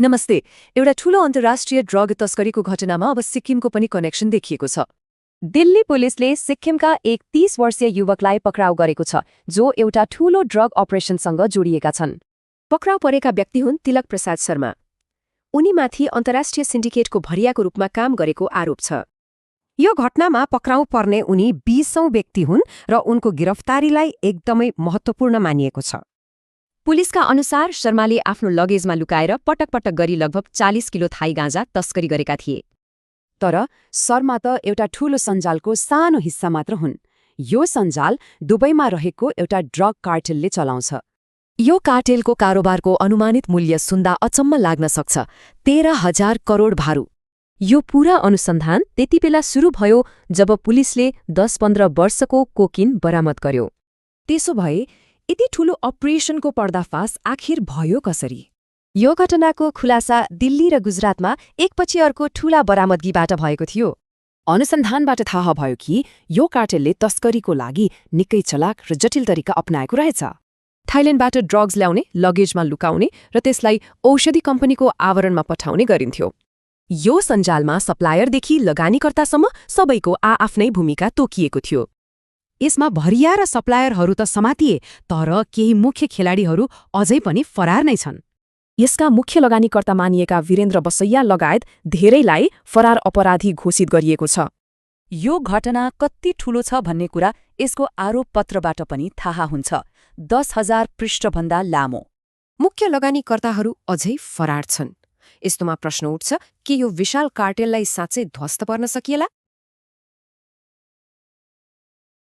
नमस्ते। एउटा ठूलो अन्तर्राष्ट्रिय ड्रग तस्करीको घटनामा अब सिक्किमको पनि कनेक्सन देखिएको छ। दिल्ली पुलिसले सिक्किमका एक 30 वर्षीय युवकलाई पक्राउ गरेको छ, जो एउटा ठूलो ड्रग अपरेसनसँग जोडिएका छन्। पक्राउ परेका व्यक्ति हुन् तिलक प्रसाद शर्मा। उनीमाथि अन्तर्राष्ट्रिय सिन्डिकेटको भरियाको रूपमा काम गरेको आरोप छ। यो घटनामा पक्राउ पर्ने उनी 20औं व्यक्ति हुन् र उनको गिरफ्तारीलाई एकदमै महत्त्वपूर्ण मानिएको छ। पुलिसका अनुसार शर्माले आफ्नो लगेजमा लुकाएर पटक पटक गरी लगभग 40 किलो थाई गाँजा तस्करी गरेका थिए। तर शर्मा त एउटा ठूलो सञ्जालको सानो हिस्सा मात्र हुन्। यो सञ्जाल दुबईमा रहेको एउटा ड्रग कार्टेलले चलाउँछ। यो कार्टेलको कारोबारको अनुमानित मूल्य सुन्दा अचम्म लाग्न सक्छ, 13,000 करोड भारु। यो पूरा अनुसन्धान त्यतिबेला सुरु भयो जब पुलिसले 10-15 वर्षको कोकिन बरामद गर्यो। त्यसो भए यति ठूलो अपरेसनको पर्दाफास आखिर भयो कसरी? यो घटनाको खुलासा दिल्ली र गुजरातमा एकपछि अर्को ठूला बरामदगीबाट भएको थियो। अनुसन्धानबाट थाहा भयो कि यो कार्टेलले तस्करीको लागि निकै चलाक र जटिल तरिका अपनाएको रहेछ। थाइल्याण्डबाट ड्रग्स ल्याउने, लगेजमा लुकाउने र त्यसलाई औषधि कम्पनीको आवरणमा पठाउने गरिन्थ्यो। यो सञ्जालमा सप्लायरदेखि लगानीकर्तासम्म सबैको आआफ्नै भूमिका तोकिएको थियो। यसमा भरिया र सप्लायरहरू त समातिए, तर केही मुख्य खेलाडीहरू अझै पनि फरार नै छन्। यसका मुख्य लगानीकर्ता मानिएका वीरेन्द्र बसैया लगायत धेरैलाई फरार अपराधी घोषित गरिएको छ। यो घटना कति ठूलो छ भन्ने कुरा यसको आरोपपत्रबाट पनि थाहा हुन्छ। 10,000 पृष्ठभन्दा लामो। मुख्य लगानीकर्ताहरू अझै फरार छन्। यस्तोमा प्रश्न उठ्छ कि यो विशाल कार्टेललाई साँच्चै ध्वस्त पर्न सकिएला?